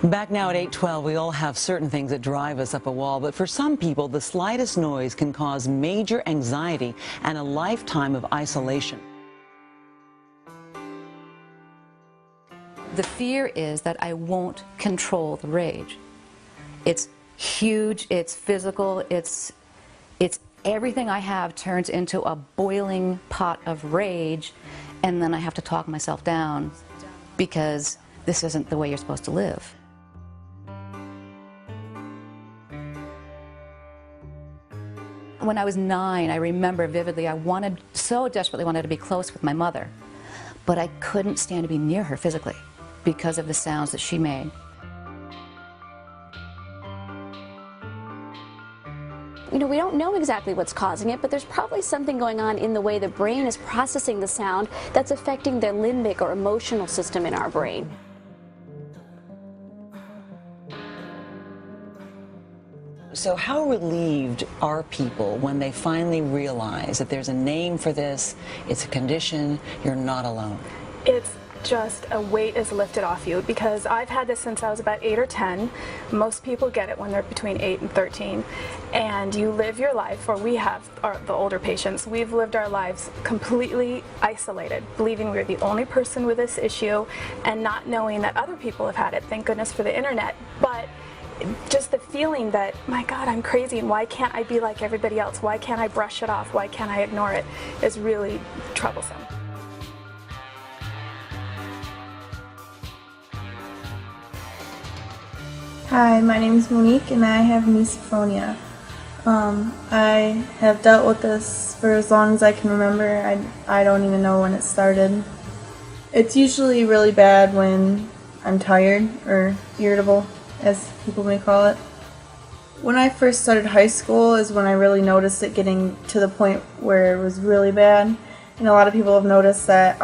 Back now at 8:12, we all have certain things that drive us up a wall, but for some people, the slightest noise can cause major anxiety and a lifetime of isolation. The fear is that I won't control the rage. It's huge, it's physical, it's everything I have turns into a boiling pot of rage, and then I have to talk myself down because this isn't the way you're supposed to live. When I was 9, I remember vividly, I so desperately wanted to be close with my mother, but I couldn't stand to be near her physically because of the sounds that she made. You know, we don't know exactly what's causing it, but there's probably something going on in the way the brain is processing the sound that's affecting the limbic or emotional system in our brain. So how relieved are people when they finally realize that there's a name for this, it's a condition, you're not alone? It's just a weight is lifted off you, because I've had this since I was about 8 or 10. Most people get it when they're between 8 and 13, and you live your life, or we have, the older patients, we've lived our lives completely isolated, believing we're the only person with this issue and not knowing that other people have had it. Thank goodness for the internet. But just the feeling that, my God, I'm crazy, and why can't I be like everybody else? Why can't I brush it off? Why can't I ignore it? Is really troublesome. Hi, my name is Monique and I have misophonia. I have dealt with this for as long as I can remember. I don't even know when it started. It's usually really bad when I'm tired or irritable, as people may call it. When I first started high school is when I really noticed it getting to the point where it was really bad. And a lot of people have noticed that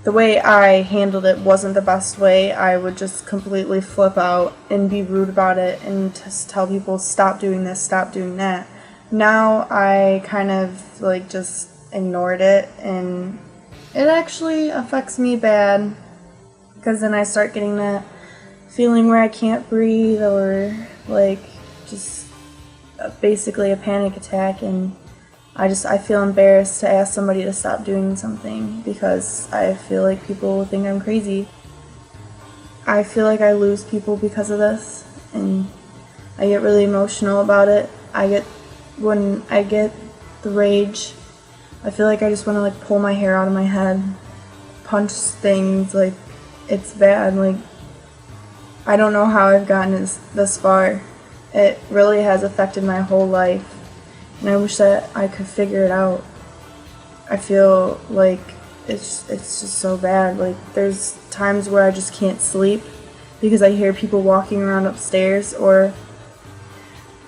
the way I handled it wasn't the best way. I would just completely flip out and be rude about it and just tell people, stop doing this, stop doing that. Now I kind of like just ignored it, and it actually affects me bad, because then I start getting that feeling where I can't breathe, or like just basically a panic attack, and I feel embarrassed to ask somebody to stop doing something because I feel like people will think I'm crazy. I feel like I lose people because of this, and I get really emotional about it. When I get the rage, I feel like I just want to like pull my hair out of my head, punch things, like it's bad. Like, I don't know how I've gotten this far. It really has affected my whole life. And I wish that I could figure it out. I feel like it's just so bad. Like, there's times where I just can't sleep because I hear people walking around upstairs, or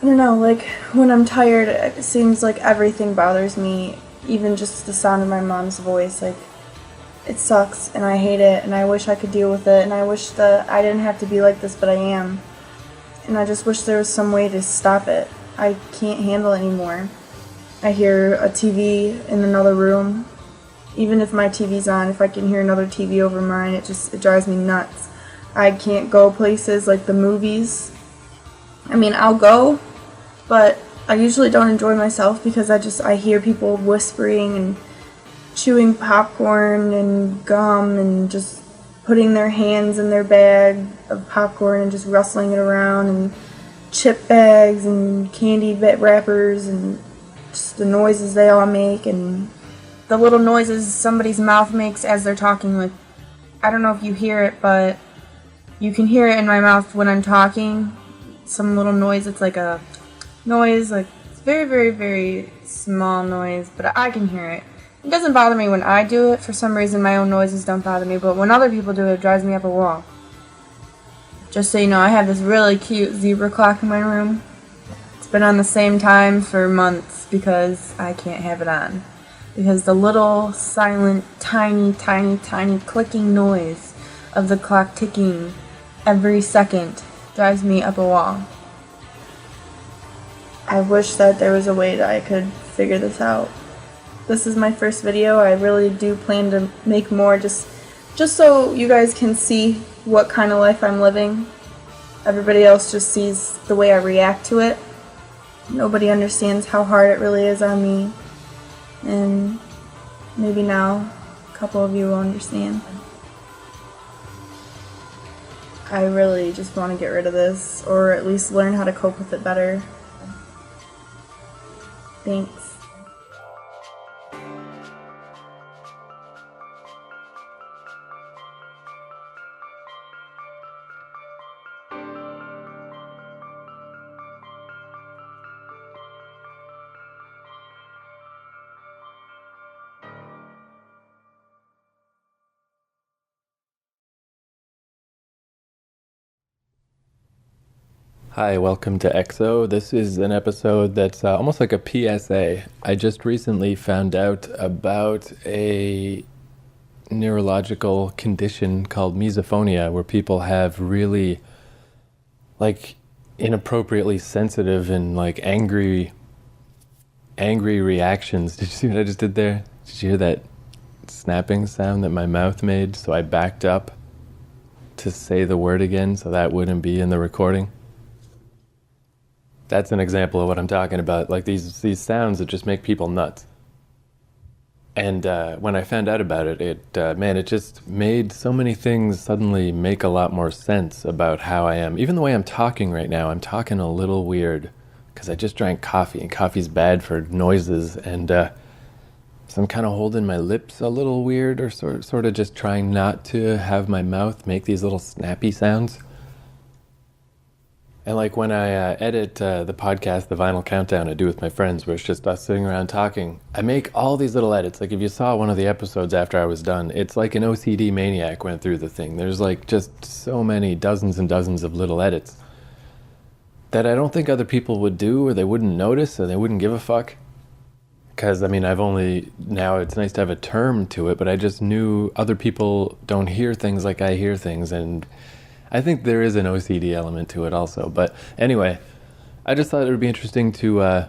I don't know, like when I'm tired, it seems like everything bothers me, even just the sound of my mom's voice. Like, it sucks and I hate it, and I wish I could deal with it, and I wish that I didn't have to be like this, but I am. And I just wish there was some way to stop it. I can't handle it anymore. I hear a TV in another room. Even if my TV's on, if I can hear another TV over mine, it drives me nuts. I can't go places like the movies. I mean, I'll go, but I usually don't enjoy myself because I hear people whispering and chewing popcorn and gum and just putting their hands in their bag of popcorn and just rustling it around, and chip bags and candy wrappers, and just the noises they all make, and the little noises somebody's mouth makes as they're talking. Like, I don't know if you hear it, but you can hear it in my mouth when I'm talking. Some little noise, it's like a noise, like it's very, very, very small noise, but I can hear it. It doesn't bother me when I do it. For some reason, my own noises don't bother me, but when other people do it, it drives me up a wall. Just so you know, I have this really cute zebra clock in my room. It's been on the same time for months because I can't have it on. Because the little, silent, tiny, tiny, tiny clicking noise of the clock ticking every second drives me up a wall. I wish that there was a way that I could figure this out. This is my first video. I really do plan to make more, just so you guys can see what kind of life I'm living. Everybody else just sees the way I react to it. Nobody understands how hard it really is on me. And maybe now a couple of you will understand. I really just want to get rid of this, or at least learn how to cope with it better. Thanks. Hi, welcome to EXO. This is an episode that's almost like a PSA. I just recently found out about a neurological condition called misophonia, where people have really, like, inappropriately sensitive and, like, angry reactions. Did you see what I just did there? Did you hear that snapping sound that my mouth made? So I backed up to say the word again so that wouldn't be in the recording. That's an example of what I'm talking about, like these sounds that just make people nuts. And when I found out about it, it just made so many things suddenly make a lot more sense about how I am. Even the way I'm talking right now, I'm talking a little weird because I just drank coffee, and coffee's bad for noises, and so I'm kind of holding my lips a little weird, or sort of just trying not to have my mouth make these little snappy sounds. And like when I edit the podcast, the Vinyl Countdown I do with my friends, where it's just us sitting around talking, I make all these little edits. Like if you saw one of the episodes after I was done, it's like an OCD maniac went through the thing. There's like just so many, dozens and dozens of little edits that I don't think other people would do, or they wouldn't notice, or they wouldn't give a fuck. Because, I mean, now it's nice to have a term to it, but I just knew other people don't hear things like I hear things, and I think there is an OCD element to it also. But anyway, I just thought it would be interesting to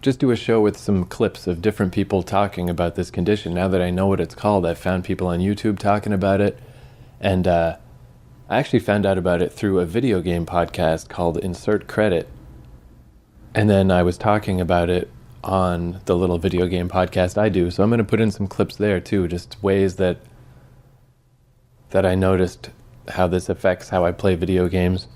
just do a show with some clips of different people talking about this condition. Now that I know what it's called, I've found people on YouTube talking about it. And I actually found out about it through a video game podcast called Insert Credit. And then I was talking about it on the little video game podcast I do. So I'm going to put in some clips there too, just ways that I noticed how this affects how I play video games.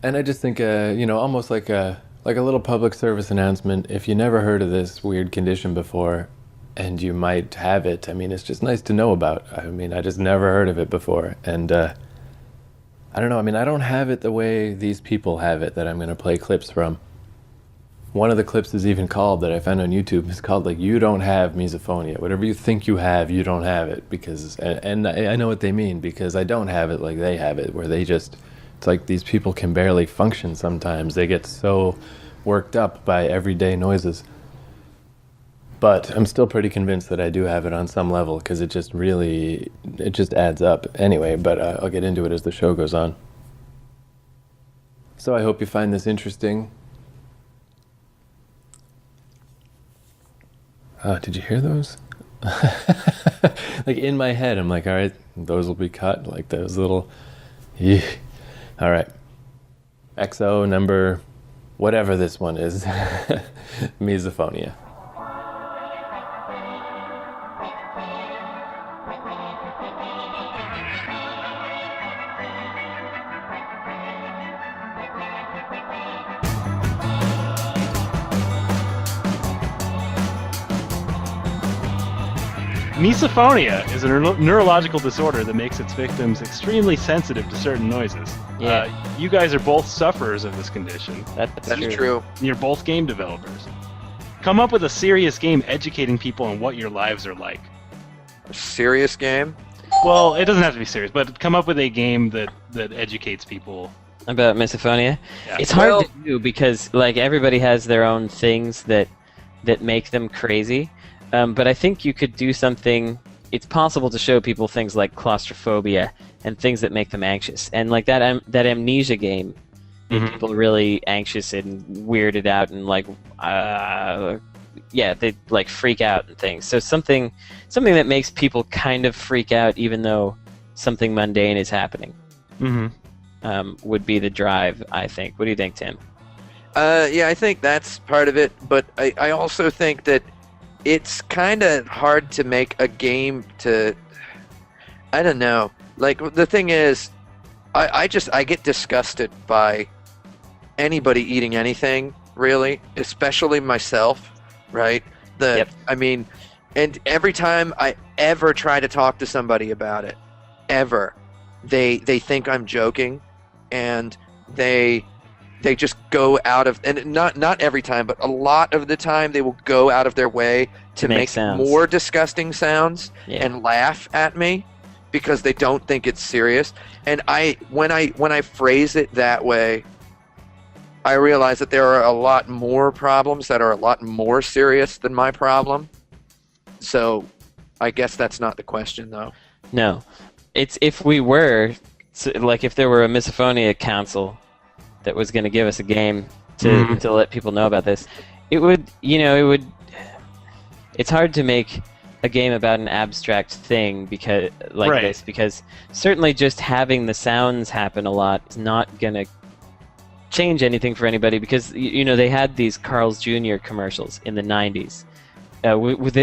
And I just think, almost like a little public service announcement. If you never heard of this weird condition before, and you might have it, I mean, it's just nice to know about. I mean, I just never heard of it before. And I don't know, I mean, I don't have it the way these people have it that I'm going to play clips from. One of the clips is even called, that I found on YouTube, is called like, "You don't have misophonia. Whatever you think you have, you don't have it." Because, and I know what they mean, because I don't have it like they have it, where they just, it's like these people can barely function sometimes. They get so worked up by everyday noises. But I'm still pretty convinced that I do have it on some level, because it just adds up. Anyway, but I'll get into it as the show goes on. So I hope you find this interesting. Did you hear those? Like in my head, I'm like, all right, those will be cut. Like those little, all right. XO number, whatever this one is, misophonia. Misophonia is a neurological disorder that makes its victims extremely sensitive to certain noises. Yeah. You guys are both sufferers of this condition. That's true. You're both game developers. Come up with a serious game educating people on what your lives are like. A serious game? Well, it doesn't have to be serious, but come up with a game that educates people. About misophonia? Yeah. It's hard to do because, like, everybody has their own things that make them crazy. But I think you could do something. It's possible to show people things like claustrophobia and things that make them anxious. And like that amnesia game made people really anxious and weirded out and like, they like freak out and things. So something that makes people kind of freak out, even though something mundane is happening. Mm-hmm. Would be the drive, I think. What do you think, Tim? Yeah, I think that's part of it, but I also think that it's kind of hard to make a game to, I don't know. Like, the thing is, I get disgusted by anybody eating anything, really, especially myself, right? I mean, and every time I ever try to talk to somebody about it, they think I'm joking, and they just go out of, and not every time, but a lot of the time they will go out of their way to make sounds. more disgusting sounds and laugh at me because they don't think it's serious. And when I phrase it that way, I realize that there are a lot more problems that are a lot more serious than my problem. So I guess that's not the question, though. No. It's if we were, like if there were a Misophonia council that was going to give us a game to let people know about this, it's hard to make a game about an abstract thing because certainly just having the sounds happen a lot is not going to change anything for anybody, because they had these Carl's Jr. commercials in the 90s,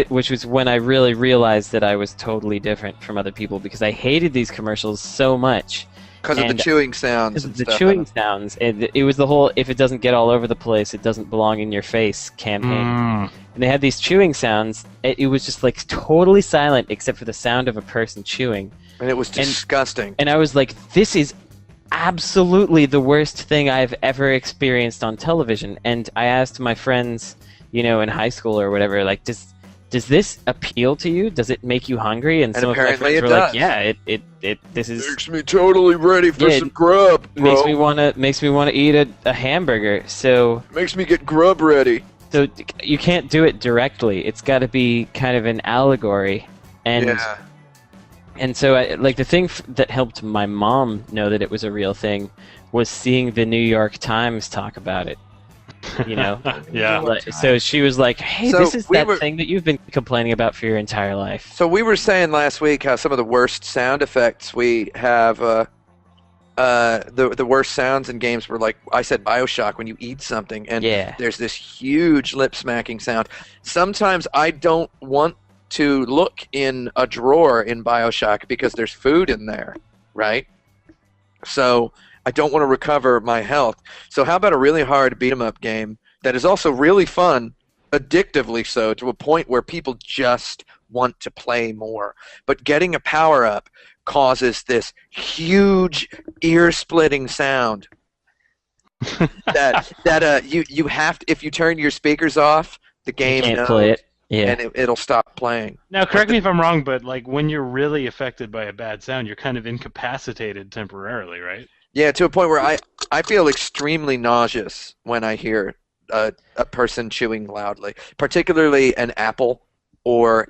which was when I really realized that I was totally different from other people, because I hated these commercials so much. Because of the chewing sounds. The chewing sounds. And it was the whole, if it doesn't get all over the place, it doesn't belong in your face campaign. And they had these chewing sounds. It was just like totally silent except for the sound of a person chewing. And it was disgusting. And I was like, this is absolutely the worst thing I've ever experienced on television. And I asked my friends, in high school or whatever, like, does this appeal to you? Does it make you hungry? And some of my friends were like, yeah, this is makes me totally ready for some grub, bro. Makes me wanna eat a hamburger. So makes me get grub ready. So you can't do it directly. It's got to be kind of an allegory. And so the thing that helped my mom know that it was a real thing was seeing the New York Times talk about it. Yeah. So she was like, hey, this is that thing that you've been complaining about for your entire life. So we were saying last week how some of the worst sound effects we have, the worst sounds in games were, like I said, BioShock, when you eat something and there's this huge lip smacking sound. Sometimes I don't want to look in a drawer in BioShock because there's food in there, right? So I don't want to recover my health. So how about a really hard beat-em-up game that is also really fun, addictively so, to a point where people just want to play more. But getting a power-up causes this huge ear-splitting sound that you have to, if you turn your speakers off, the game can't play it. Yeah. And it'll stop playing. Now, correct me if I'm wrong, but like when you're really affected by a bad sound, you're kind of incapacitated temporarily, right? Yeah, to a point where I feel extremely nauseous when I hear a person chewing loudly, particularly an apple or,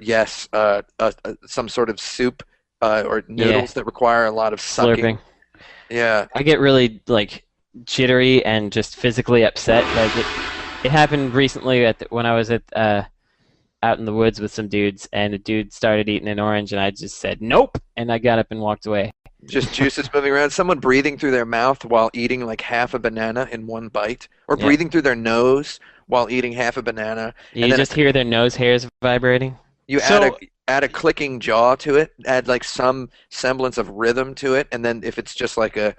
some sort of soup or noodles that require a lot of sucking. Slurping. Yeah. I get really, jittery and just physically upset. It happened recently when I was out in the woods with some dudes, and a dude started eating an orange, and I just said, nope, and I got up and walked away. Just juices moving around. Someone breathing through their mouth while eating like half a banana in one bite, or breathing through their nose while eating half a banana. You just hear their nose hairs vibrating. You add a clicking jaw to it, add like some semblance of rhythm to it, and then if it's just like a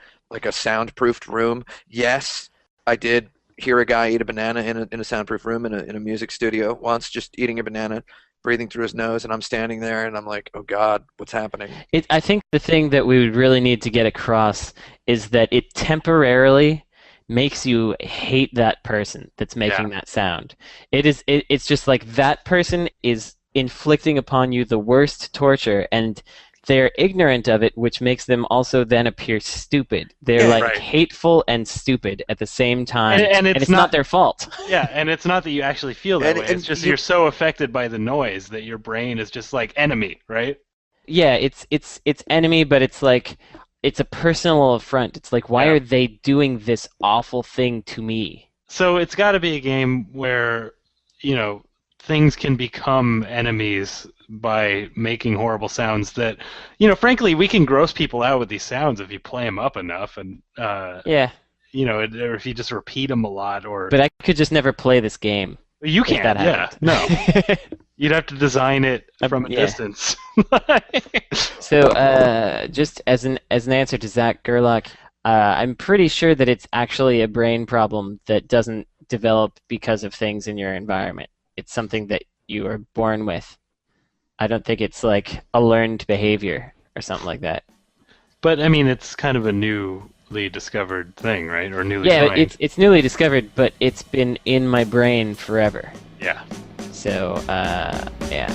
soundproofed room, yes, I did hear a guy eat a banana in a soundproof room in a music studio once, just eating a banana, breathing through his nose, and I'm standing there and I'm like, oh God, what's happening? I think the thing that we would really need to get across is that it temporarily makes you hate that person that's making that sound. It's just like that person is inflicting upon you the worst torture, and they're ignorant of it, which makes them also then appear stupid. They're hateful and stupid at the same time, and it's not their fault. Yeah, and it's not that you actually feel that way. It's just you're so affected by the noise that your brain is just like enemy, right? Yeah, it's enemy, but it's like it's a personal affront. It's like, why are they doing this awful thing to me? So it's got to be a game where, things can become enemies by making horrible sounds that, frankly, we can gross people out with these sounds if you play them up enough, and or if you just repeat them a lot. But I could just never play this game. You can't. That yeah, no. You'd have to design it from a distance. So, just as an answer to Zach Gerlach, I'm pretty sure that it's actually a brain problem that doesn't develop because of things in your environment. It's something that you are born with. I don't think it's like a learned behavior or something like that. But I mean, it's kind of a newly discovered thing, right? Or newly defined. It's newly discovered, but it's been in my brain forever. Yeah. So, yeah.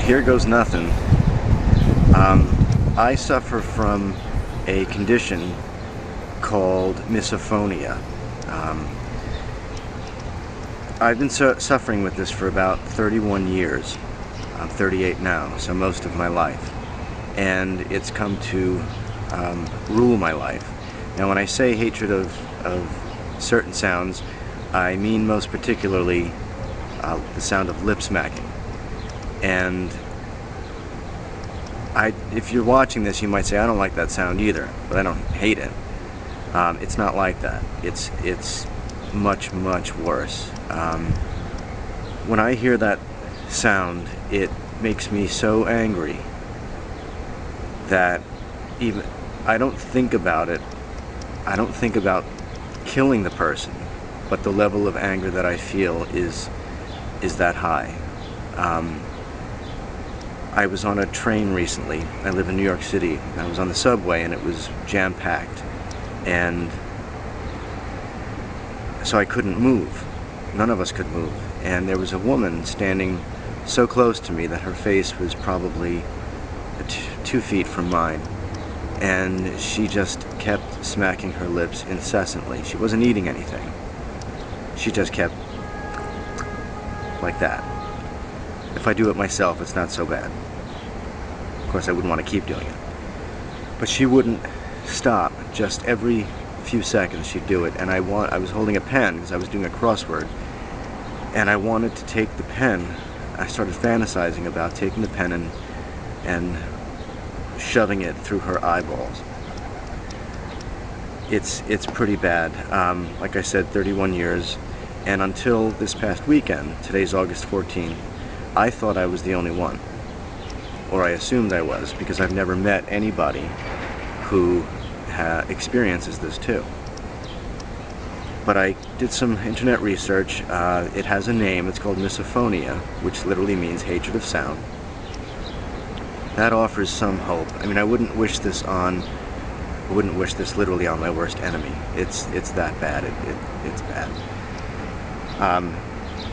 Here goes nothing. I suffer from a condition called misophonia. I've been suffering with this for about 31 years. I'm 38 now, so most of my life. And it's come to rule my life. Now when I say hatred of certain sounds, I mean most particularly the sound of lip smacking. And if you're watching this, you might say, I don't like that sound either, but I don't hate it. It's not like that. It's much, much worse. When I hear that sound, it makes me so angry that even I don't think about it. I don't think about killing the person, but the level of anger that I feel is that high. I was on a train recently. I live in New York City. I was on the subway and it was jam-packed. And so I couldn't move. None of us could move. And there was a woman standing so close to me that her face was probably 2 feet from mine. And she just kept smacking her lips incessantly. She wasn't eating anything. She just kept like that. If I do it myself, it's not so bad. Of course, I wouldn't want to keep doing it. But she wouldn't stop. Just every few seconds she'd do it. And I was holding a pen because I was doing a crossword. And I wanted to take the pen. I started fantasizing about taking the pen and shoving it through her eyeballs. It's pretty bad. Like I said, 31 years. And until this past weekend, today's August 14th, I thought I was the only one, or I assumed I was, because I've never met anybody who experiences this too. But I did some internet research. It has a name. It's called misophonia, which literally means hatred of sound. That offers some hope. I mean, I wouldn't wish this literally on my worst enemy. It's that bad. It's bad.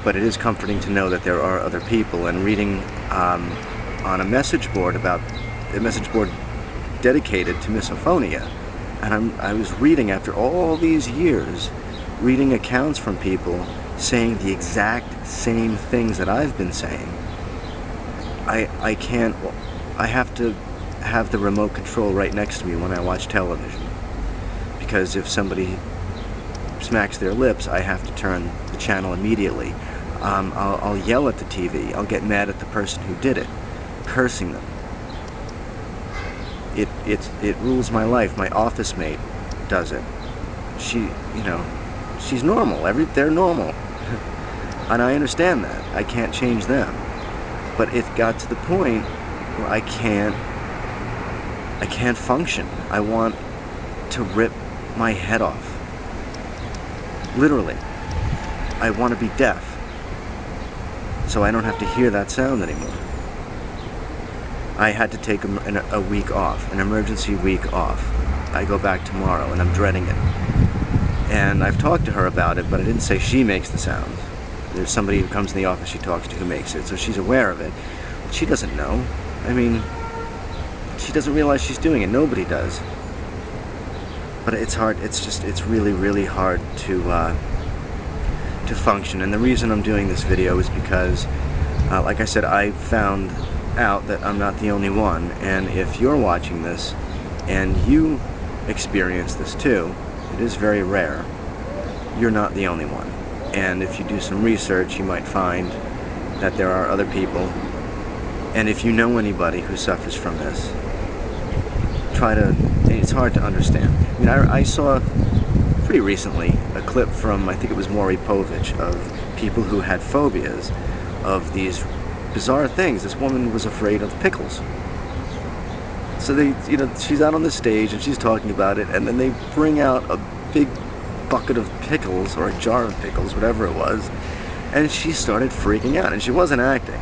But it is comforting to know that there are other people, and reading on a message board dedicated to misophonia, and I was reading after all these years, reading accounts from people saying the exact same things that I've been saying. I have to have the remote control right next to me when I watch television, because if somebody smacks their lips, I have to turn the channel immediately. I'll yell at the TV. I'll get mad at the person who did it, cursing them. It rules my life. My office mate does it. She's normal. They're normal, and I understand that. I can't change them, but it got to the point where I can't function. I want to rip my head off. Literally. I want to be deaf, so I don't have to hear that sound anymore. I had to take a week off, an emergency week off. I go back tomorrow, and I'm dreading it. And I've talked to her about it, but I didn't say she makes the sound. There's somebody who comes in the office she talks to who makes it, so she's aware of it. she doesn't know. I mean, she doesn't realize she's doing it. Nobody does. But it's hard. It's really, really hard to function. And the reason I'm doing this video is because, like I said, I found out that I'm not the only one. And if you're watching this and you experience this too, it is very rare. You're not the only one. And if you do some research, you might find that there are other people. And if you know anybody who suffers from this, it's hard to understand. I mean, I saw pretty recently a clip from, I think it was Maury Povich, of people who had phobias of these bizarre things. This woman was afraid of pickles. So she's out on the stage and she's talking about it, and then they bring out a big bucket of pickles, or a jar of pickles, whatever it was, and she started freaking out, and she wasn't acting.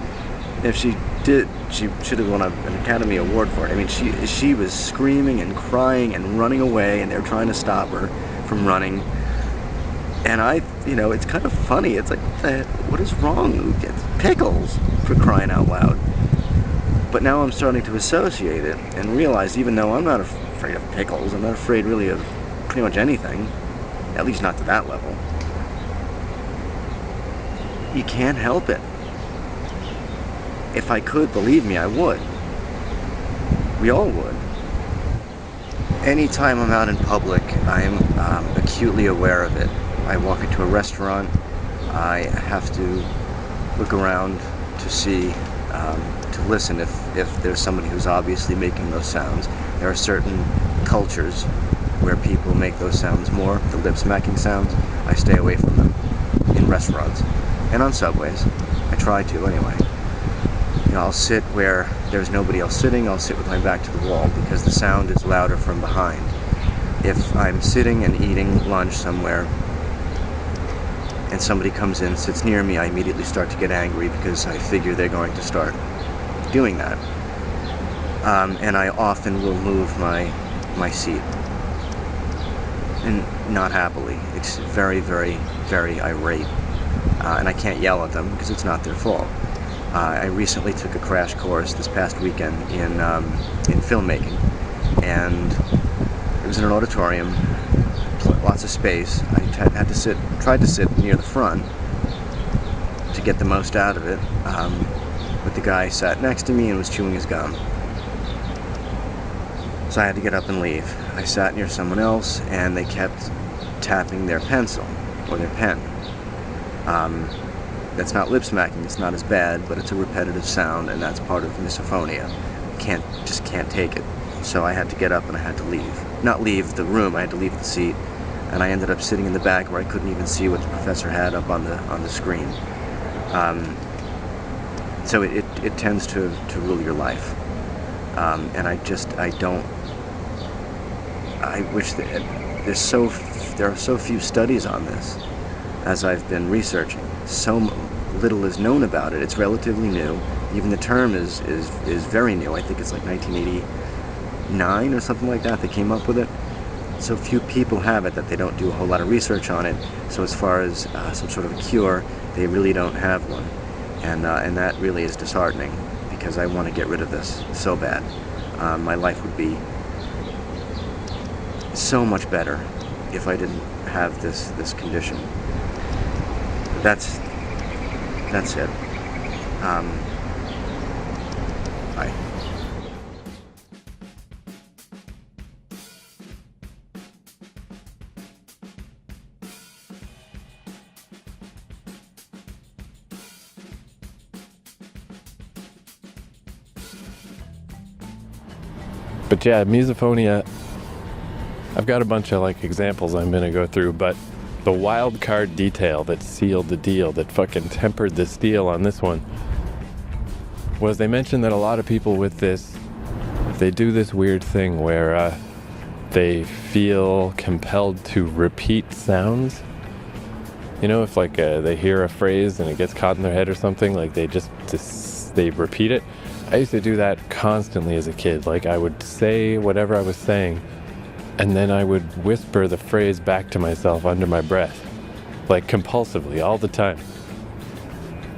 If she did, she should have won an Academy Award for it. I mean, she was screaming and crying and running away, and they were trying to stop her from running. And it's kind of funny. It's like, what is wrong? It's pickles, for crying out loud. But now I'm starting to associate it and realize, even though I'm not afraid of pickles, I'm not afraid really of pretty much anything, at least not to that level. You can't help it. If I could, believe me, I would. We all would. Anytime I'm out in public, I'm acutely aware of it. I walk into a restaurant, I have to look around to see, to listen if there's somebody who's obviously making those sounds. There are certain cultures where people make those sounds more, the lip smacking sounds. I stay away from them in restaurants and on subways. I try to anyway. I'll sit where there's nobody else sitting. I'll sit with my back to the wall because the sound is louder from behind. If I'm sitting and eating lunch somewhere and somebody comes in, sits near me, I immediately start to get angry because I figure they're going to start doing that. And I often will move my seat. And not happily. It's very, very, very irate. And I can't yell at them because it's not their fault. I recently took a crash course this past weekend in filmmaking, and it was in an auditorium, lots of space. I tried to sit near the front to get the most out of it, but the guy sat next to me and was chewing his gum. So I had to get up and leave. I sat near someone else, and they kept tapping their pencil or their pen. That's not lip smacking, it's not as bad, but it's a repetitive sound, and that's part of misophonia. Just can't take it. So I had to get up and I had to leave. Not leave the room, I had to leave the seat, and I ended up sitting in the back where I couldn't even see what the professor had up on the screen. So it tends to rule your life. And I wish that there are so few studies on this as I've been researching. So little is known about it. It's relatively new. Even the term is very new. I think it's like 1989 or something like that they came up with it. So few people have it that they don't do a whole lot of research on it. So as far as some sort of a cure, they really don't have one. And that really is disheartening because I want to get rid of this so bad. My life would be so much better if I didn't have this condition. That's it. Bye. But yeah, misophonia, I've got a bunch of examples I'm gonna go through, but the wild card detail that sealed the deal, that fucking tempered this deal on this one, was they mentioned that a lot of people with this, they do this weird thing where they feel compelled to repeat sounds. You know, if they hear a phrase and it gets caught in their head or something, they repeat it. I used to do that constantly as a kid. I would say whatever I was saying, and then I would whisper the phrase back to myself under my breath, compulsively, all the time.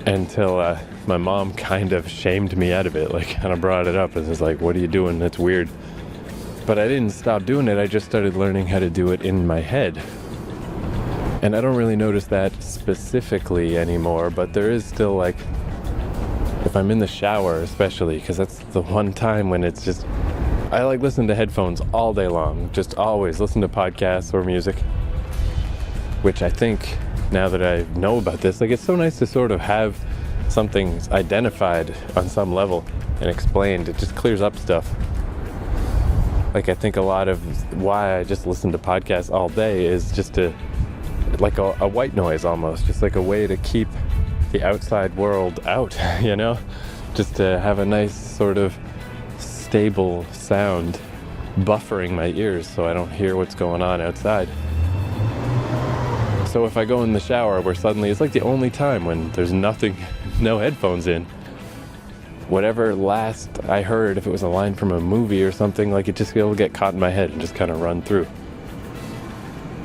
Until my mom kind of shamed me out of it, like kind of brought it up and was like, what are you doing? That's weird. But I didn't stop doing it. I just started learning how to do it in my head. And I don't really notice that specifically anymore, but there is still like, if I'm in the shower especially, because that's the one time when it's just, I like listen to headphones all day long, just always listen to podcasts or music, which I think now that I know about this, like it's so nice to sort of have something identified on some level and explained. It just clears up stuff. Like I think a lot of why I just listen to podcasts all day is just to, like a white noise almost, just like a way to keep the outside world out, you know? Just to have a nice sort of stable sound buffering my ears so I don't hear what's going on outside. So if I go in the shower where suddenly it's like the only time when there's nothing, no headphones in, whatever last I heard, if it was a line from a movie or something, like it'll get caught in my head and just kind of run through.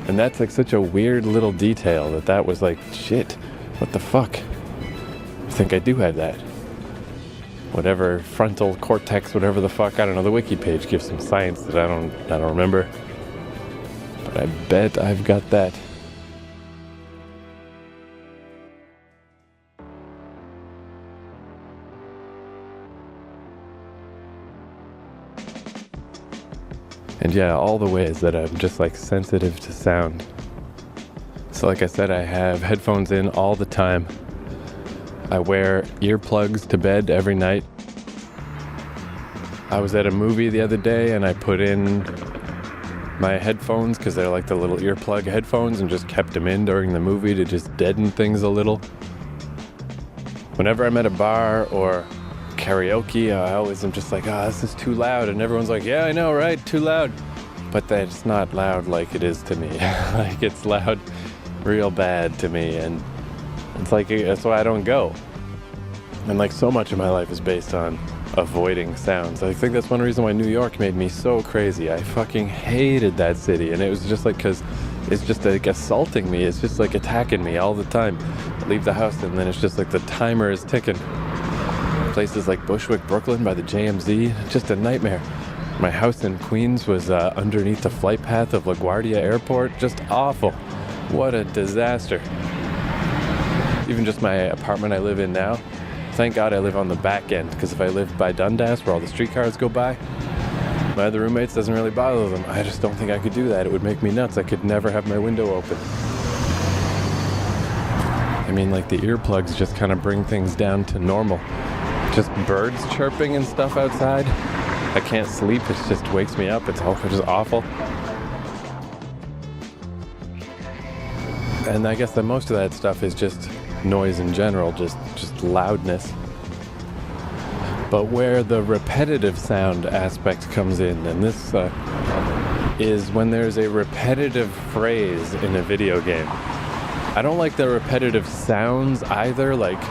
And that's like such a weird little detail that was like, shit, what the fuck? I think I do have that. Whatever frontal cortex, whatever the fuck, I don't know, the wiki page gives some science that I don't remember. But I bet I've got that. And yeah, all the ways that I'm just like sensitive to sound. So like I said, I have headphones in all the time. I wear earplugs to bed every night. I was at a movie the other day and I put in my headphones because they're like the little earplug headphones and just kept them in during the movie to just deaden things a little. Whenever I'm at a bar or karaoke, I always am just like, this is too loud, and everyone's like, yeah, I know, right, too loud. But that's not loud like it is to me. Like it's loud real bad to me, and it's like, that's why I don't go. And like so much of my life is based on avoiding sounds. I think that's one reason why New York made me so crazy. I fucking hated that city, and it was just like, because it's just like assaulting me, it's just like attacking me all the time. I leave the house and then it's just like the timer is ticking. Places like Bushwick, Brooklyn by the JMZ, just a nightmare. My house in Queens was underneath the flight path of LaGuardia Airport, just awful. What a disaster. Even just my apartment I live in now, thank God I live on the back end, because if I lived by Dundas where all the streetcars go by, my other roommates doesn't really bother them. I just don't think I could do that. It would make me nuts. I could never have my window open. I mean, like the earplugs just kind of bring things down to normal. Just birds chirping and stuff outside. I can't sleep, it just wakes me up. It's just awful. And I guess that most of that stuff is just noise in general, just loudness. But where the repetitive sound aspect comes in, and this is when there's a repetitive phrase in a video game. I don't like the repetitive sounds either. Like,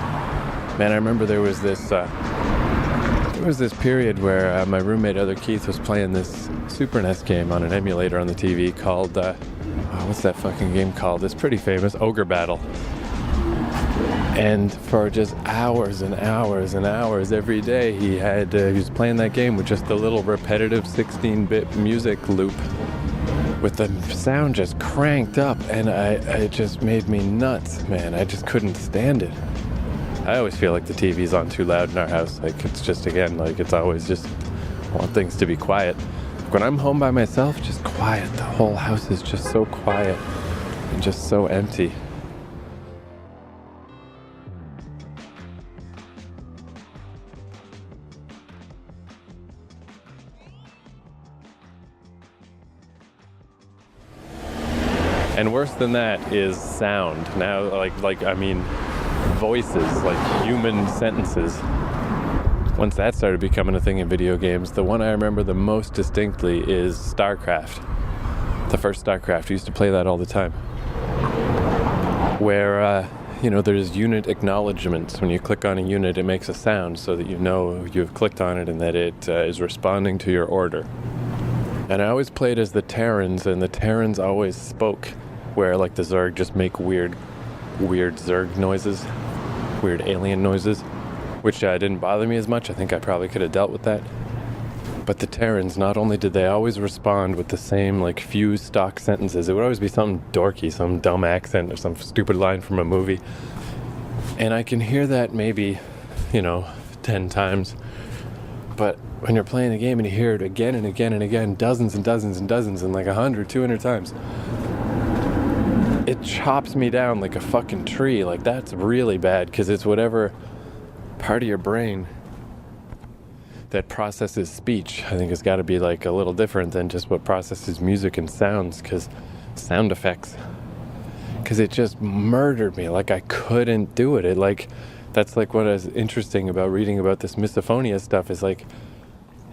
man, I remember there was this period where my roommate, Other Keith, was playing this Super NES game on an emulator on the TV called, what's that fucking game called? It's pretty famous, Ogre Battle. And for just hours and hours and hours every day, he was playing that game with just the little repetitive 16-bit music loop with the sound just cranked up, and it just made me nuts, man. I just couldn't stand it. I always feel like the TV's on too loud in our house. Like, it's just, again, like, it's always just, I want things to be quiet. When I'm home by myself, just quiet. The whole house is just so quiet and just so empty. And worse than that is sound. Now, I mean, voices, like human sentences. Once that started becoming a thing in video games, the one I remember the most distinctly is StarCraft. The first StarCraft, I used to play that all the time. Where, there's unit acknowledgements. When you click on a unit, it makes a sound so that you know you've clicked on it and that it is responding to your order. And I always played as the Terrans, and the Terrans always spoke, where like the Zerg just make weird Zerg noises, weird alien noises. which didn't bother me as much. I think I probably could have dealt with that. But the Terrans, not only did they always respond with the same, like, few stock sentences, it would always be something dorky, some dumb accent or some stupid line from a movie. And I can hear that maybe, 10 times. But when you're playing a game and you hear it again and again and again, dozens and dozens and dozens, and like 100, 200 times, it chops me down like a fucking tree. Like, that's really bad, because it's whatever part of your brain that processes speech, I think, has got to be like a little different than just what processes music and sounds, because sound effects, because it just murdered me. Like, I couldn't do it. That's like what is interesting about reading about this misophonia stuff, is like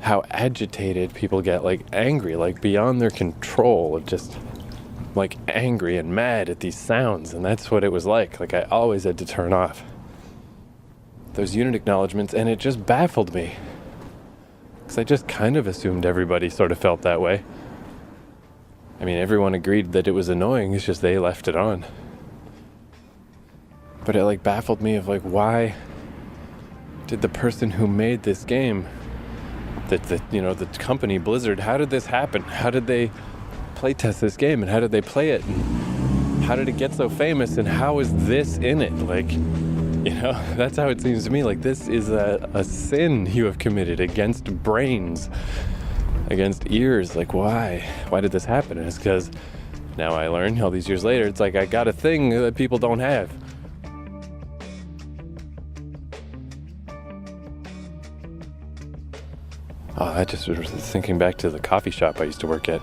how agitated people get, like angry, like beyond their control, of just like angry and mad at these sounds. And that's what it was like. Like, I always had to turn off those unit acknowledgements, and it just baffled me, because I just kind of assumed everybody sort of felt that way. I mean, everyone agreed that it was annoying, it's just they left it on. But it like baffled me of like, why did the person who made this game, the company Blizzard, how did this happen? How did they play test this game, and how did they play it? And how did it get so famous, and how is this in it? Like, that's how it seems to me. Like, this is a sin you have committed against brains, against ears. Like, why? Why did this happen? And it's because now I learn all these years later, it's like I got a thing that people don't have. Oh, I just was thinking back to the coffee shop I used to work at.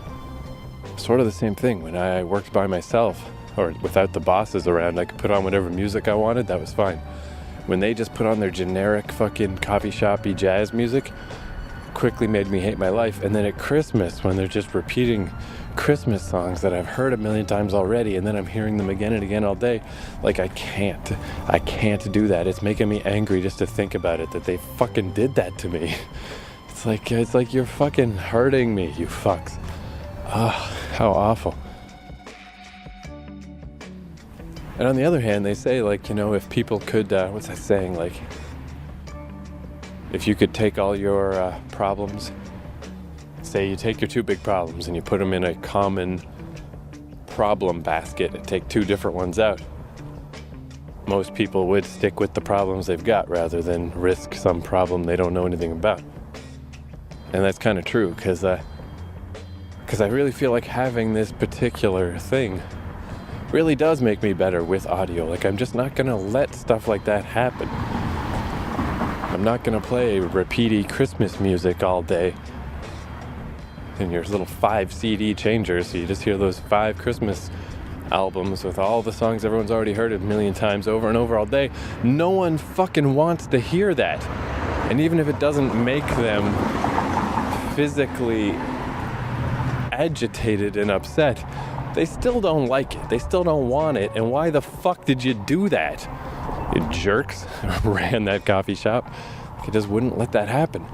Sort of the same thing. When I worked by myself, or without the bosses around, I could put on whatever music I wanted, that was fine. When they just put on their generic fucking coffee shop-y jazz music, quickly made me hate my life. And then at Christmas, when they're just repeating Christmas songs that I've heard a million times already, and then I'm hearing them again and again all day, like, I can't do that. It's making me angry just to think about it, that they fucking did that to me. It's like you're fucking hurting me, you fucks. Oh, how awful. And on the other hand, they say, like, if people could, what's that saying? Like, if you could take all your problems, say you take your two big problems and you put them in a common problem basket and take two different ones out, most people would stick with the problems they've got rather than risk some problem they don't know anything about. And that's kind of true, because I really feel like having this particular thing really does make me better with audio. Like, I'm just not going to let stuff like that happen. I'm not going to play repeaty Christmas music all day in your little 5 CD changers, so you just hear those 5 Christmas albums with all the songs everyone's already heard a million times over and over all day. No one fucking wants to hear that. And even if it doesn't make them physically agitated and upset, they still don't like it. They still don't want it. And why the fuck did you do that? You jerks. Ran that coffee shop. He just wouldn't let that happen.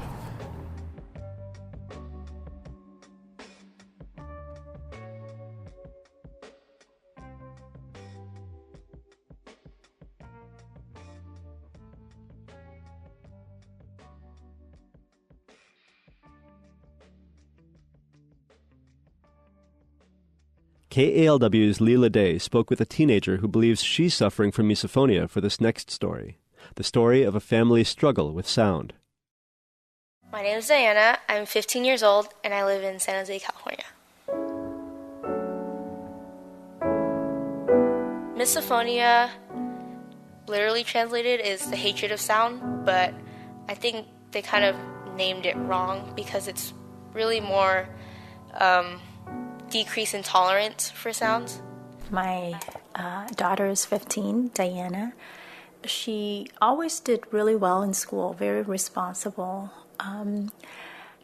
KALW's Leela Day spoke with a teenager who believes she's suffering from misophonia for this next story, the story of a family's struggle with sound. My name is Diana, I'm 15 years old, and I live in San Jose, California. Misophonia, literally translated, is the hatred of sound, but I think they kind of named it wrong because it's really more decrease in tolerance for sounds. My daughter is 15, Diana. She always did really well in school, very responsible.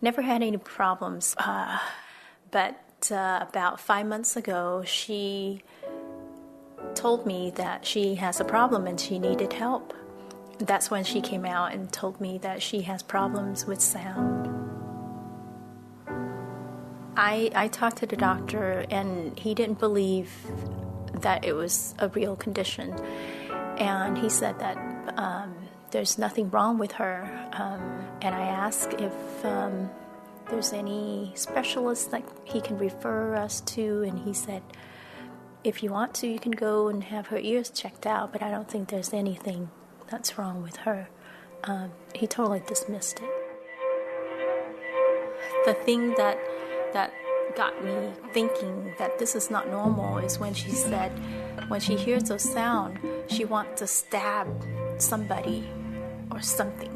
Never had any problems. But about 5 months ago, she told me that she has a problem and she needed help. That's when she came out and told me that she has problems with sound. I talked to the doctor, and he didn't believe that it was a real condition. And he said that there's nothing wrong with her. And I asked if there's any specialist that he can refer us to, and he said, if you want to, you can go and have her ears checked out, but I don't think there's anything that's wrong with her. He totally dismissed it. The thing that got me thinking that this is not normal is when she said, when she hears those sound, she wants to stab somebody or something.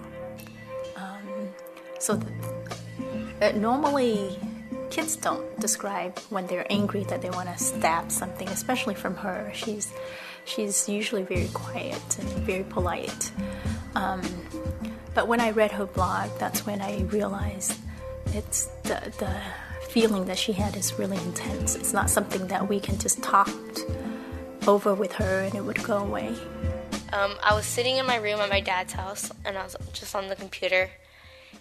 Normally, kids don't describe when they're angry that they want to stab something, especially from her. She's usually very quiet and very polite. But when I read her blog, that's when I realized it's the feeling that she had is really intense. It's not something that we can just talk over with her and it would go away. I was sitting in my room at my dad's house, and I was just on the computer,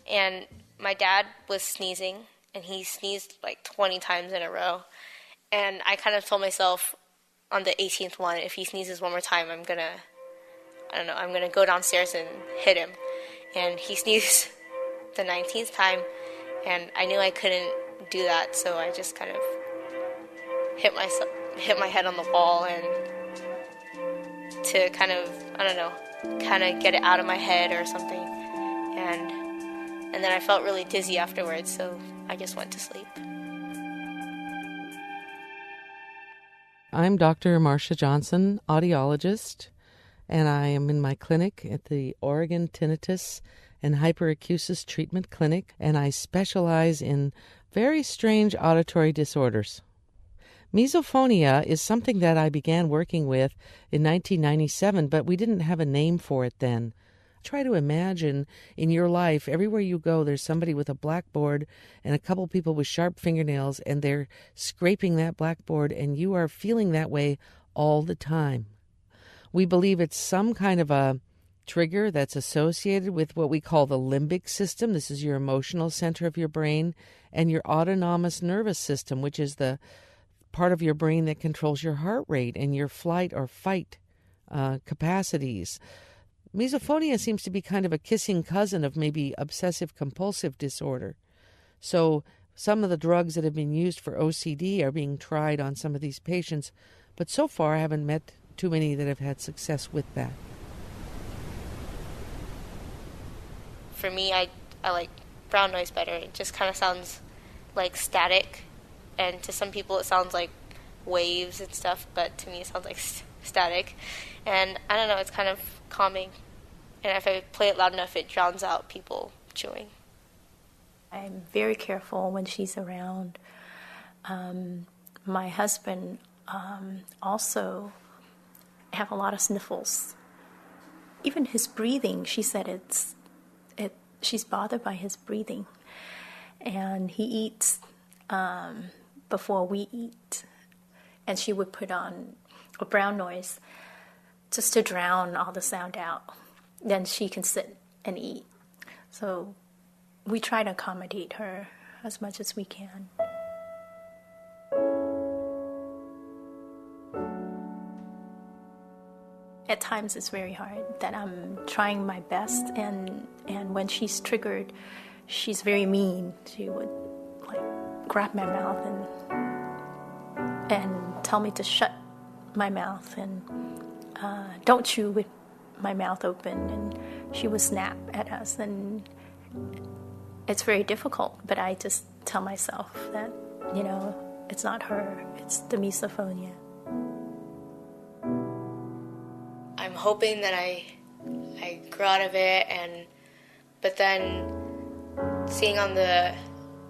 and my dad was sneezing, and he sneezed like 20 times in a row. And I kind of told myself on the 18th one, if he sneezes one more time, I'm gonna go downstairs and hit him. And he sneezed the 19th time, and I knew I couldn't do that, so I just kind of hit my head on the wall, and to kind of get it out of my head or something. And then I felt really dizzy afterwards, so I just went to sleep. I'm Dr. Marcia Johnson, audiologist, and I am in my clinic at the Oregon Tinnitus and Hyperacusis Treatment Clinic, and I specialize in very strange auditory disorders. Misophonia is something that I began working with in 1997, but we didn't have a name for it then. Try to imagine in your life, everywhere you go, there's somebody with a blackboard and a couple people with sharp fingernails, and they're scraping that blackboard, and you are feeling that way all the time. We believe it's some kind of a trigger that's associated with what we call the limbic system. This is your emotional center of your brain, and your autonomous nervous system, which is the part of your brain that controls your heart rate and your flight or fight capacities. Misophonia seems to be kind of a kissing cousin of maybe obsessive-compulsive disorder. So some of the drugs that have been used for OCD are being tried on some of these patients, but so far I haven't met too many that have had success with that. For me, I like brown noise better. It just kind of sounds like static, and to some people it sounds like waves and stuff, but to me it sounds like static. And I don't know, it's kind of calming. And if I play it loud enough, it drowns out people chewing. I'm very careful when she's around. My husband also have a lot of sniffles. Even his breathing, she said she's bothered by his breathing. And he eats before we eat. And she would put on a brown noise just to drown all the sound out. Then she can sit and eat. So we try to accommodate her as much as we can. At times it's very hard that I'm trying my best, and when she's triggered, she's very mean. She would grab my mouth and tell me to shut my mouth and don't chew with my mouth open, and she would snap at us, and it's very difficult, but I just tell myself that, it's not her, it's the misophonia. I'm hoping that I grow out of it, but then seeing on the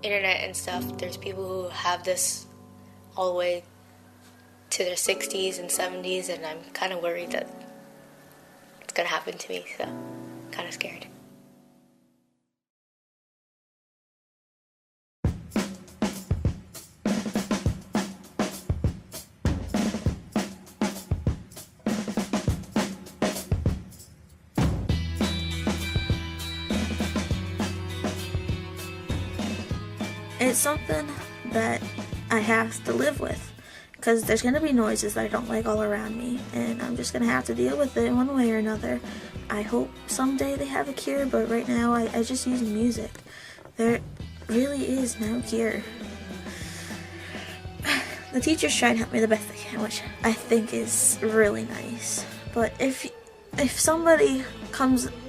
internet and stuff, there's people who have this all the way to their 60s and 70s, and I'm kind of worried that it's going to happen to me, so I'm kind of scared. It's something that I have to live with, because there's going to be noises that I don't like all around me, and I'm just going to have to deal with it one way or another. I hope someday they have a cure, but right now I just use music. There really is no cure. The teachers try and help me the best they can, which I think is really nice. But if somebody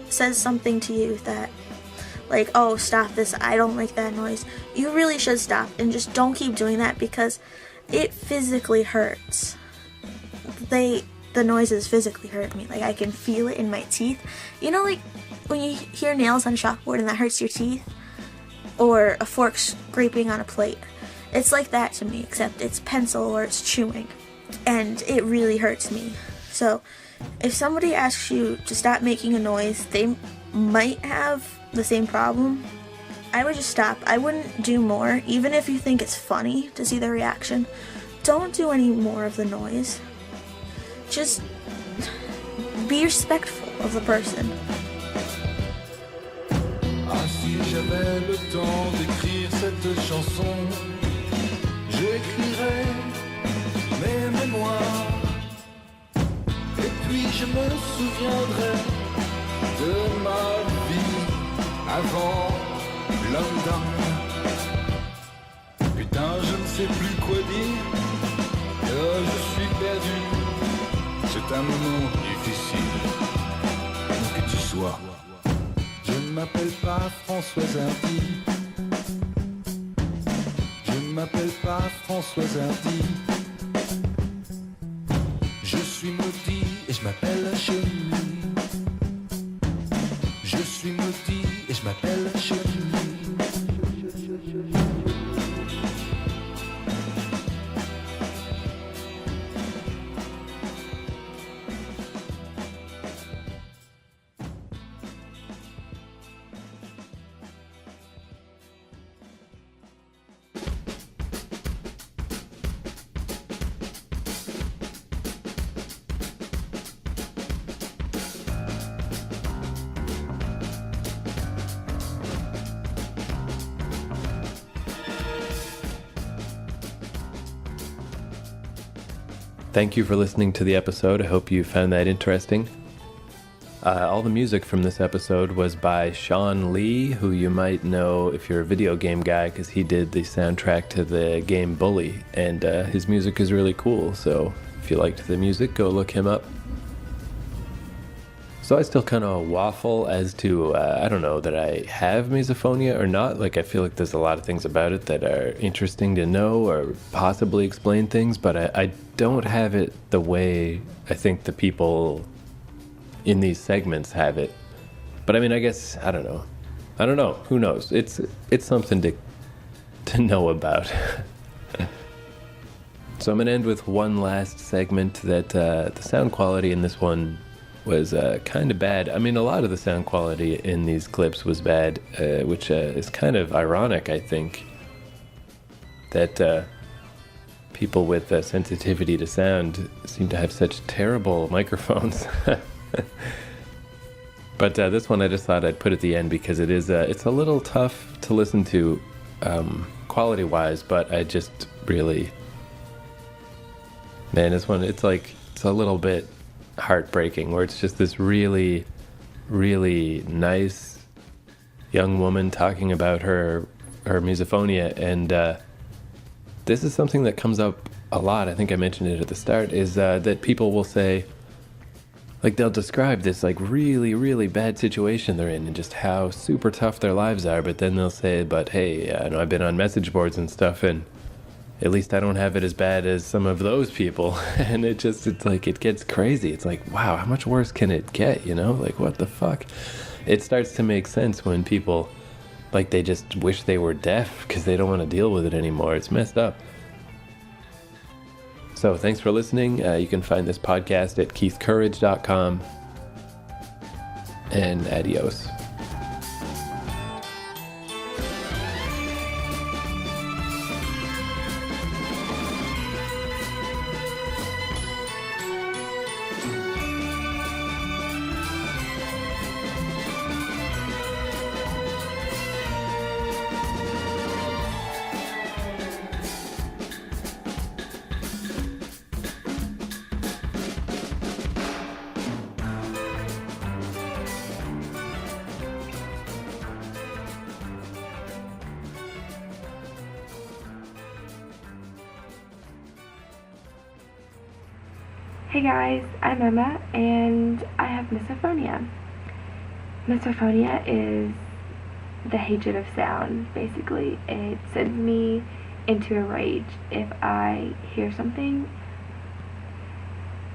says something to you that, like, oh, stop this, I don't like that noise, you really should stop and just don't keep doing that, because it physically hurts. The noises physically hurt me. Like, I can feel it in my teeth. You know, like when you hear nails on a chalkboard and that hurts your teeth? Or a fork scraping on a plate. It's like that to me, except it's pencil or it's chewing. And it really hurts me. So, if somebody asks you to stop making a noise, they might have the same problem. I would just stop. I wouldn't do more, even if you think it's funny to see their reaction. Don't do any more of the noise. Just be respectful of the person. Ah, si j'avais le temps d'écrire cette chanson, j'écrirais mes mémoires. Et puis je me souviendrai de ma vie avant London. Putain, je ne sais plus quoi dire, je suis perdu. C'est un moment difficile, où que tu sois. Je ne m'appelle pas François Hardy. Je ne m'appelle pas François Hardy. Je suis maudit et je m'appelle la chenille. Je suis maudit et je m'appelle la chenille. Thank you for listening to the episode. I hope you found that interesting. All the music from this episode was by Sean Lee, who you might know if you're a video game guy, because he did the soundtrack to the game Bully, and his music is really cool, so if you liked the music, go look him up. So I still kind of waffle as to, I don't know, that I have misophonia or not. Like, I feel like there's a lot of things about it that are interesting to know or possibly explain things, but I don't have it the way I think the people in these segments have it. But I mean, I guess, I don't know. Who knows? It's something to know about. So I'm going to end with one last segment that the sound quality in this one was kind of bad. I mean, a lot of the sound quality in these clips was bad, which is kind of ironic, I think, that people with sensitivity to sound seem to have such terrible microphones. But this one I just thought I'd put at the end because it's a little tough to listen to quality-wise, but I just really... Man, this one, it's a little bit heartbreaking, where it's just this really, really nice young woman talking about her misophonia, and this is something that comes up a lot. I think I mentioned it at the start, is that people will say, like, they'll describe this like really, really bad situation they're in and just how super tough their lives are, but then they'll say, but hey, I know I've been on message boards and stuff, and at least I don't have it as bad as some of those people. And it's like, it gets crazy. It's like, wow, how much worse can it get, you know? Like, what the fuck? It starts to make sense when people, like, they just wish they were deaf because they don't want to deal with it anymore. It's messed up. So thanks for listening. You can find this podcast at keithcourage.com. And adios. Hey guys, I'm Emma and I have misophonia. Misophonia is the hatred of sound, basically. It sends me into a rage. If I hear something,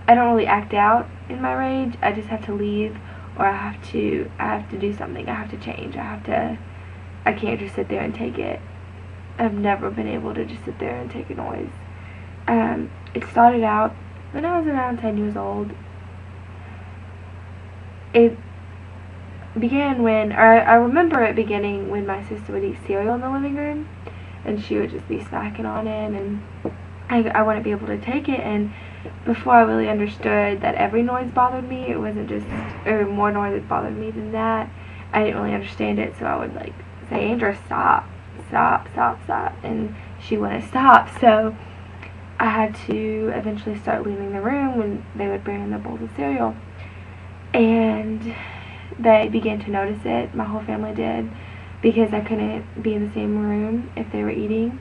I don't really act out in my rage. I just have to leave, or I have to do something. I have to change. I can't just sit there and take it. I've never been able to just sit there and take a noise. It started out when I was around 10 years old. It began when, or I remember it beginning when my sister would eat cereal in the living room, and she would just be snacking on it, and I wouldn't be able to take it. And before I really understood that every noise bothered me, it wasn't just, or more noise bothered me than that, I didn't really understand it, so I would like say, Andra, stop, and she wouldn't stop. So I had to eventually start leaving the room when they would bring in the bowls of cereal. And they began to notice it, my whole family did, because I couldn't be in the same room if they were eating.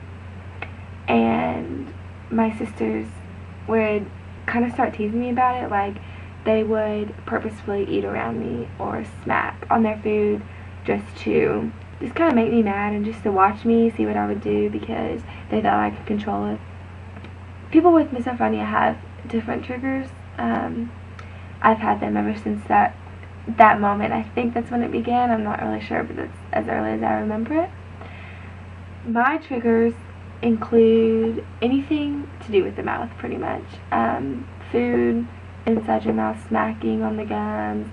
And my sisters would kind of start teasing me about it, like they would purposefully eat around me or smack on their food just kind of make me mad and just to watch me, see what I would do, because they thought I could control it. People with misophonia have different triggers. I've had them ever since that moment. I think that's when it began. I'm not really sure, but it's as early as I remember it. My triggers include anything to do with the mouth, pretty much. Food inside your mouth, smacking on the gums,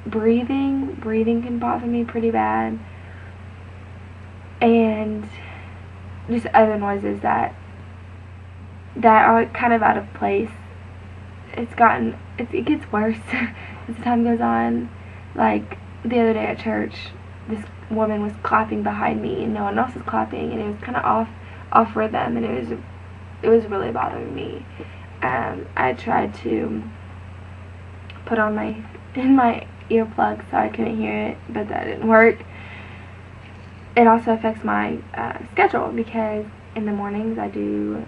breathing can bother me pretty bad, and just other noises that are kind of out of place. It gets worse as time goes on. Like the other day at church, this woman was clapping behind me and no one else was clapping, and it was kind of off rhythm, and it was really bothering me. I tried to put on my earplugs so I couldn't hear it, but that didn't work. It also affects my schedule, because in the mornings I do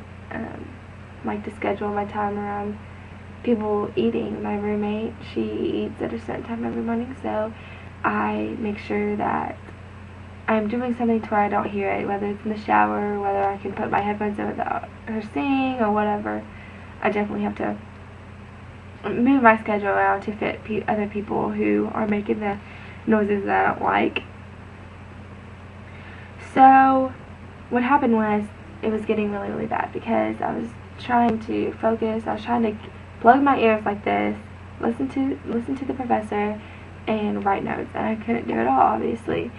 like to schedule my time around people eating. My roommate, she eats at a certain time every morning, so I make sure that I'm doing something to where I don't hear it, whether it's in the shower, whether I can put my headphones in without her singing or whatever. I definitely have to move my schedule around to fit other people who are making the noises that I don't like. So what happened was, it was getting really, really bad, because I was trying to focus. I was trying to plug my ears like this, listen to the professor, and write notes, and I couldn't do it all, obviously.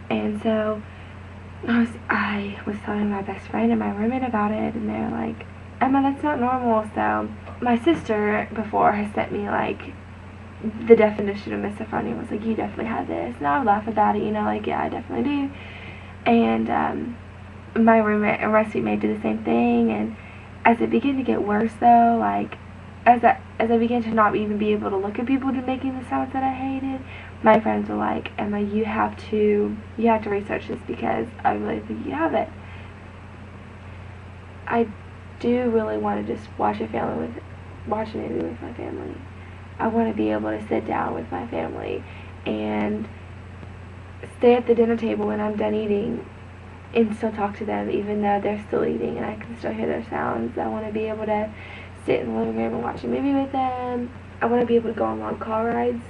And so I was telling my best friend and my roommate about it, and they're like, Emma, that's not normal. So my sister before has sent me like the definition of misophonia, was like, you definitely have this, and I would laugh about it, like, yeah, I definitely do. And my roommate and my seatmate did the same thing. And as it began to get worse, though, like as I began to not even be able to look at people making the sounds that I hated, my friends were like, Emma, you have to research this, because I really think you have it. I do really want to just watch a movie with my family. I want to be able to sit down with my family and stay at the dinner table when I'm done eating and still talk to them, even though they're still eating and I can still hear their sounds. I want to be able to sit in the living room and watch a movie with them. I want to be able to go on long car rides.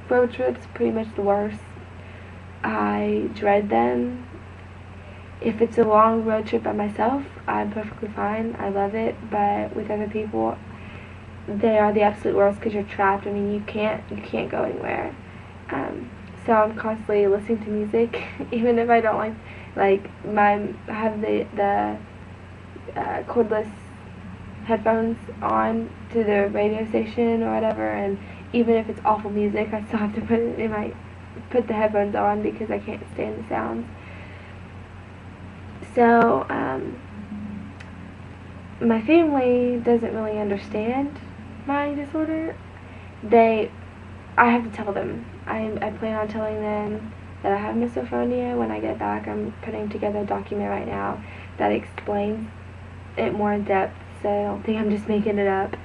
Road trips, pretty much the worst. I dread them. If it's a long road trip by myself, I'm perfectly fine. I love it. But with other people, they are the absolute worst, because you're trapped. I mean, you can't go anywhere. So I'm constantly listening to music, even if I don't like I have the cordless headphones on to the radio station or whatever, and even if it's awful music, I still have to put the headphones on, because I can't stand the sounds. So my family doesn't really understand my disorder. I have to tell them. I plan on telling them that I have misophonia when I get back. I'm putting together a document right now that explains it more in depth, so I don't think I'm just making it up.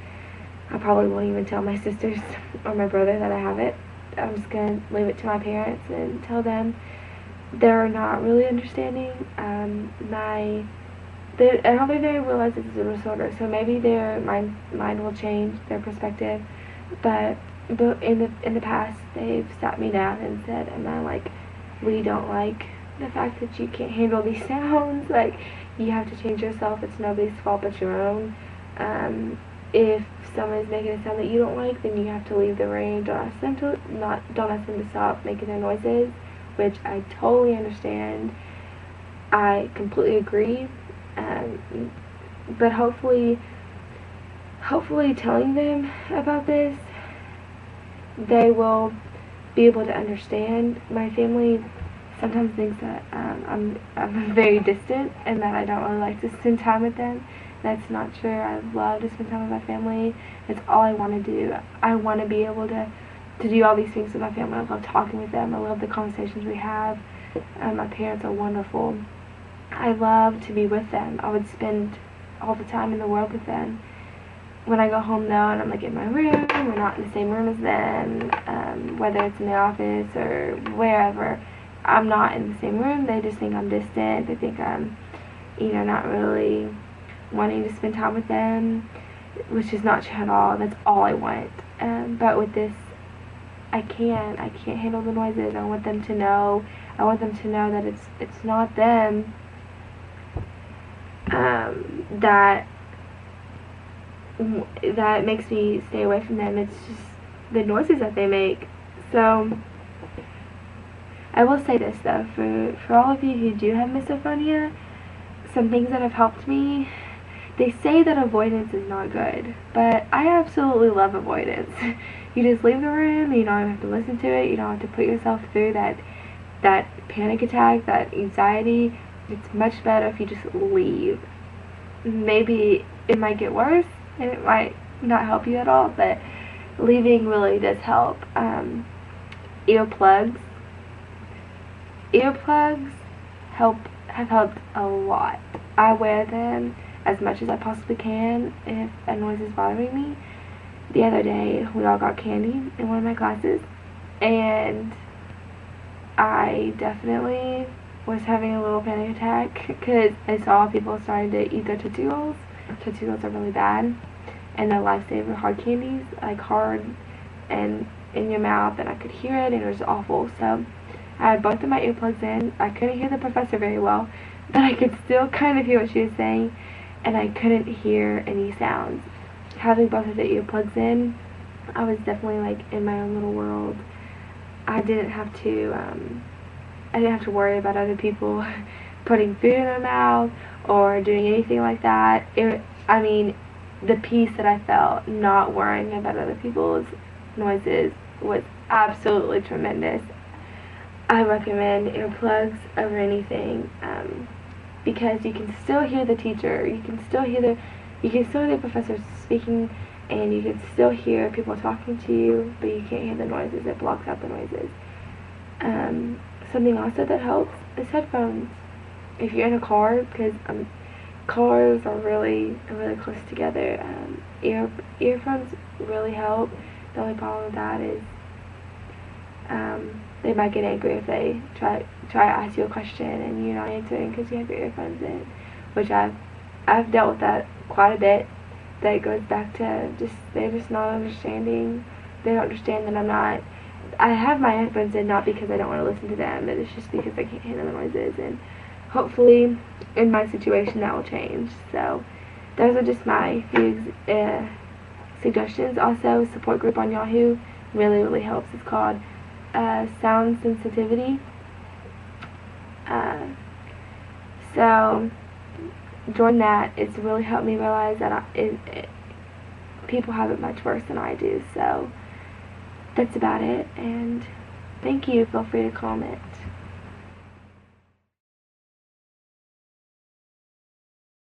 I probably won't even tell my sisters or my brother that I have it. I'm just going to leave it to my parents and tell them. They're not really understanding. I don't think they realize it's a disorder, so maybe their mind will change, their perspective. But in the past, they've sat me down and said, Emma, like, we don't like the fact that you can't handle these sounds. Like, you have to change yourself. It's nobody's fault but your own. If someone's making a sound that you don't like, then you have to leave the room. Don't ask them to stop making their noises, which I totally understand. I completely agree. But hopefully telling them about this, they will be able to understand. My family sometimes thinks that I'm very distant and that I don't really like to spend time with them. That's not true. I love to spend time with my family. It's all I want to do. I want to be able to do all these things with my family. I love talking with them. I love the conversations we have. My parents are wonderful. I love to be with them. I would spend all the time in the world with them. When I go home though and I'm like in my room, we're not in the same room as them, whether it's in the office or wherever, I'm not in the same room. They just think I'm distant. They think I'm, not really wanting to spend time with them, which is not true at all. That's all I want. But with this, I can't handle the noises. I want them to know that it's not them that makes me stay away from them. It's just the noises that they make. So I will say this though, for all of you who do have misophonia, some things that have helped me. They say that avoidance is not good, but I absolutely love avoidance. You just leave the room. You don't have to listen to it. You don't have to put yourself through that panic attack, that anxiety. It's much better if you just leave. Maybe it might get worse and it might not help you at all, but leaving really does help. Earplugs have helped a lot. I wear them as much as I possibly can if a noise is bothering me. The other day, we all got candy in one of my classes, and I definitely was having a little panic attack because I saw people starting to eat their Tootsie Rolls. Tootsie Rolls are really bad, and they're lifesaver hard candies, like hard and in your mouth, and I could hear it, and it was awful. So I had both of my earplugs in. I couldn't hear the professor very well, but I could still kind of hear what she was saying, and I couldn't hear any sounds. Having both of the earplugs in, I was definitely like in my own little world. I didn't have to worry about other people putting food in their mouth or doing anything like that. The peace that I felt not worrying about other people's noises was absolutely tremendous. I recommend earplugs over anything, because you can still hear the teacher, you can still hear the professor speaking, and you can still hear people talking to you, but you can't hear the noises. It blocks out the noises. Something also that helps is headphones. If you're in a car, because cars are really close together, earphones really help. The only problem with that is they might get angry if they try to ask you a question and you're not answering because you have your earphones in, which I've dealt with that quite a bit. That goes back to they're just not understanding. They don't understand that I have my headphones in not because I don't want to listen to them, but it's just because I can't handle the noises, and hopefully in my situation that will change. So those are just my few suggestions. Also, support group on Yahoo really helps. It's called Sound Sensitivity. So join that. It's really helped me realize that people have it much worse than I do. So that's about it, and thank you. Feel free to comment.